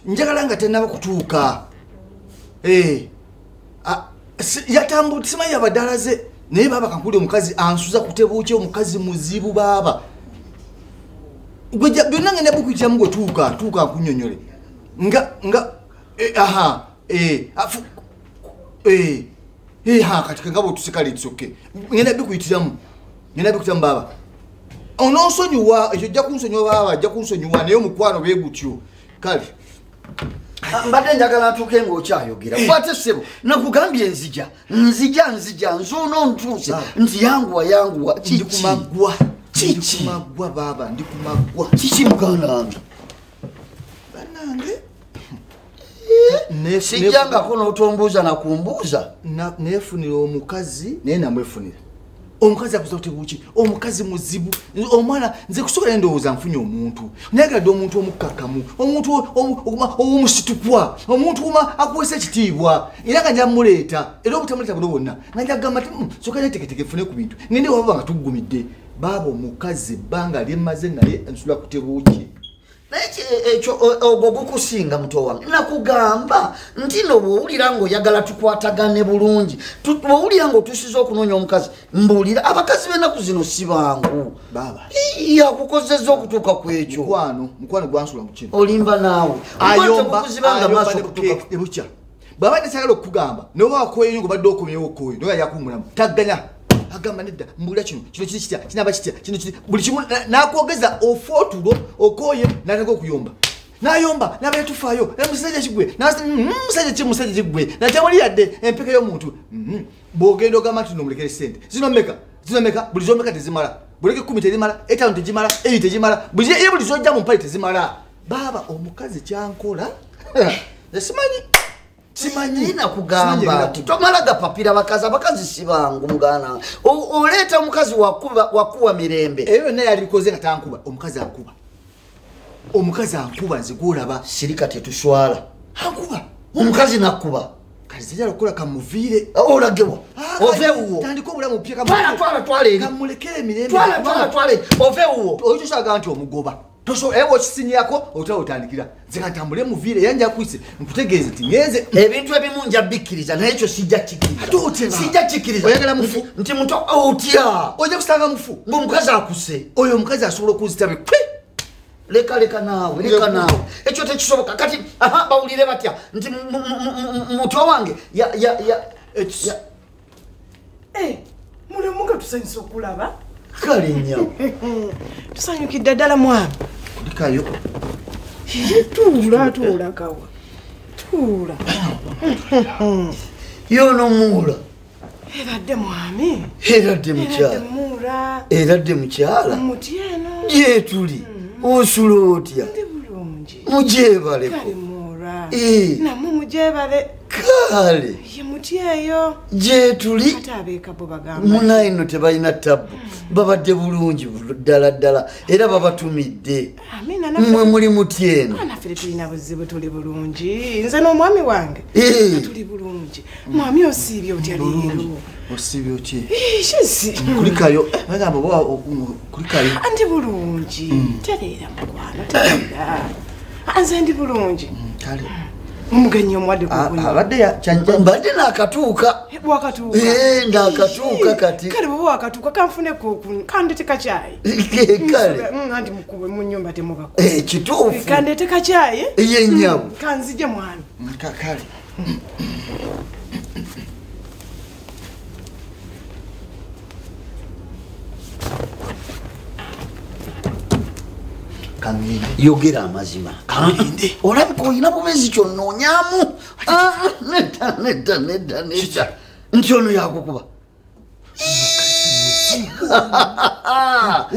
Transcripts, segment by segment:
njagala nga tennaba kutuuka yatambu simanyi abadalaze naye baba kankuli omukazi ansuza kutebuuki omukazi muzibu baba byonna ngenda bukuyitiramu gwe tuuka nkunyonyole nga kati nga bwotusekale kisoke ngenda bikuyitiramu baba onosonyiwa ekyo ojja kunsonyiwa baba ajja kunsonyiwa naye omukwano bwe gutyo kale mbadde njagala atuuke ng'okyayogera kwate ssebo nakugambye nzija nzuuno ntuuse nti yanguwa ndikumagwa baba ndikumagwa kiki muganda wange banange sijjangako n'otombuuza nakumbuuza neefunira omukazi naye namwefunira omukazi akuza kutebuuki omukazi muzibu omwana nze kusooka endowooza nfunye omuntu nayegadde omuntu omukkakkamu omuntu ow'omusitukwa omuntu akuweesa ekitiibwa era nga njamuleeta era obutamuleeta buno bwonna nga njagamba ti sooka neteketeke fune ku bintu ngende wababa nga tuggumidde baaba omukazi ebbanga lyemmaze naye nsula kutebuuki ekyo ogwo gukusinga muto wange nakugamba nti no bwowulira ng'oyagala tukwatagane bulungi bwowulira ng'otusiza okunoonya omukazi mbuulira abakazi b'ennaku zino si bangu baba yakukozeza okutuuka ku ekyo mukwano gwansula mu kino olimba naawe ayomba maaso ebukya baba nesagala okukugamba noba wakoyeyo ng'obadde okomyewo okoyo noga yakumulamu tagganya agamba nedda mbulira kino kiri kitya kinaba kitya kino buli kimu nakwogeza ofootulo okoye nataka okuyomba nayomba naba yatufaayo musajja kigwe musajja kigwe nakyamuli yadde empeka y'omuntu bwogenda ogamba nti nomulekere sente zinomeka buli zomeka tezimala buleke 10 tezimala 5 tezimala 8 tezimala buli zojja mu mpale tezimala baba omukazi kyankola simanyi nakugamba tomala gapapira abakazi si bangu mugana oleeta omukazi wakuwa mirembe eyo naye alikoze nga tankuba omukazi ankuba nze gwolaba sirika tetuswala ankuba omukazi nakkuba kalizijala okukola kamuviire olagewa ovewuwo tandika obulamu bupya kamulekere mirembe ovewuwo oyo tosaga nti omugoba ewa okisinyako otandikira nze kantambule muviire era njakwise nkutegeeze ti ngenze ebintu ebimu nja bikkiriza naye ekyo sijja kikkiriza oyagala mufu nti muto otya ojja kusanga mufu ng'omukazi akuse oyo omukazi asobola okuzitabe leka naawe ekyo tekisoboka kati bawulire batya nti mutwa wange mulimu nga tusanyusa okulaba kale nnyo tusanyukidde ddala mwami kulikayo tuula kawa tuula yono muula eradde mwami eradde mukyala mutyeno gyetuli osula otya ndi bulungi mujebaleko namwe mujebale kale ye mutyeyo gyetuli ate abeekabo bagamba munaino tebalina tabbu babadde bulungi ddala era babatumidde mmwe muli mutyeno naffe tetulina buzibu tuli bulungi nze n'omwami wange tuli bulungi mwami osiibye otya leero osiibye otya kizi kulikayo bagamba kulikayo ndi bulungi tereera mukwano tereera nze ndi bulungi kale omugenyi omuwadde mbadde nakatuuka ndakatuuka kati kale bwe wakatuuka kanfuneko kandete kakyayi kale anti mukube mu nnyumba temubako kituufu kandete kakyayi yenyabu kanzije mwami kale yogera amazima olabika olina bubezi kyonnoonyamu nedda nti ono yakukuba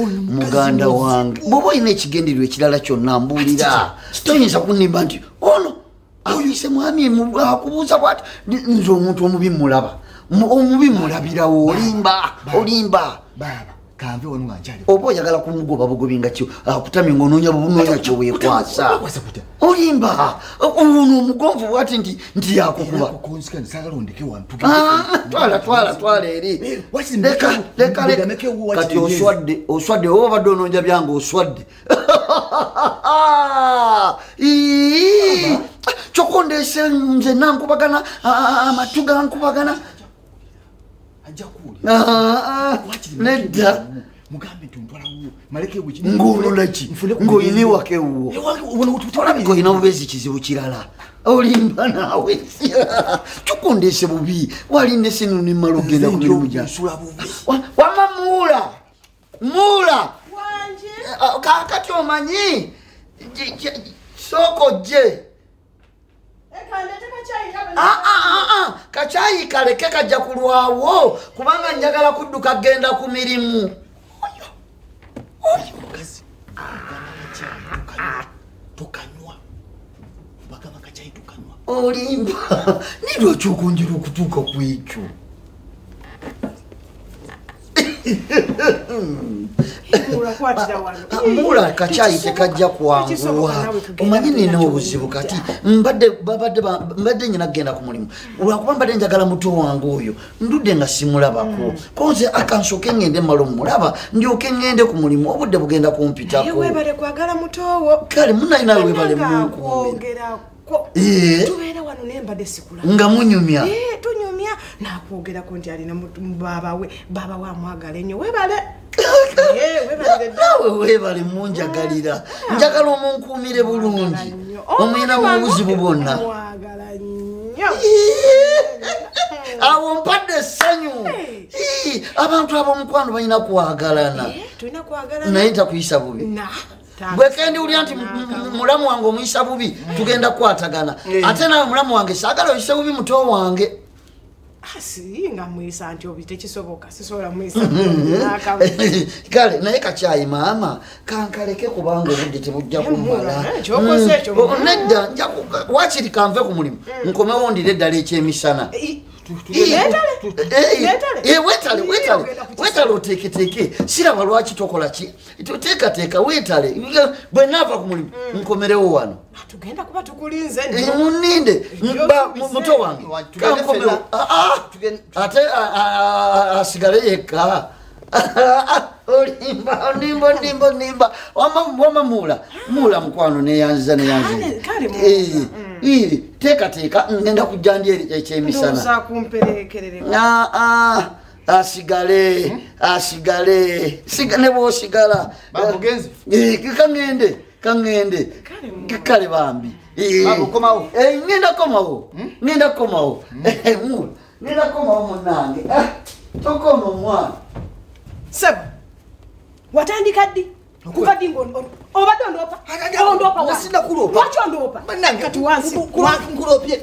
muganda wange bwoba olina ekigendererwa ekirala kyonna mbuulira toyinza kunimba nti ono ayise mwami akubuuza bwati nze omuntu omubi mulaba omubi mulabirawo olimba kambe wanu wanjali oba oyagala kumugoba bugobi nga kyo akutamye ng'onoonya bubunoonya kyo weekwasa olimba ono omugonvu bwati nti yakukuba twala eri leka kati oswadde oba obadde onoonya byange oswadde Chokondese nze nankubagana amatu gankubagana ajja kuli nedda mugambe tuntwala wo maleke buki ngolola ki ngoyine wake wo ngoyina bubezi kizibu kirala olimba nawe chokondese bubi waline sinu ni malogenda kulimuja wamamula mula kati omanyi soko je kachayi kaleke kajja kulwawo kubanga njagala kudduka genda ku mirimu mukazi tukanywa bakama kachayi tukanywa olimba nidwa chokonjera okutuuka ku ekyo mula kachayi tekajja kwanguwa omanyi nina obuzibu kati mbadde nyina kgenda ku mulimu olwakuba mbadde njagala muto wange oyo ndudde nga simulabako konze akansooke ngende mmala omulaba ndyoke ngende ku mulimu obudde bugenda kumpitako kale munayinawe webale munkuumira tubeera wano nembadde sikula nga munyumya tunyumya nakwogerako nti alina baba wamwagala ennyo webale nawe webale munjagalira njagala omunkuumire bulungi omwina mu buzibu bwonna awo mpadde essanyu abantu ab'omukwano balina kwagalana naye takuyisa bubi bwekendi ulya nti mulamu wange omuyisa bubi tugenda kukwatagana ate nawe mulamu wange saagala oyise bubi muto wange nga mwisa nti obi tekisoboka sisobola mwisa kale naye kakyayi maama kankaleke kubanga obudde tebujja kumala nedda wakiri kanve ku mulimu nkomewo ndira eddala ekyemisana wetale oteeketeke siraba lwaki tokola ki teekateeka wetale bwe naava ku mulimu nkomerewo wano tugenda kuba tukulinze muninde muto wange kankomewo ate asigale yekka olimba wamamula mukwano neyanziza teekateeka ngenda kujja ndi ekyemisana asigale nebwosigala kangende kale bambi ngenda komawo munange tokoma omwana sebo watandika ddi kuva ddi obadde ondoopa nasina kulopa lwaki ondoopa kati wansi nkulopye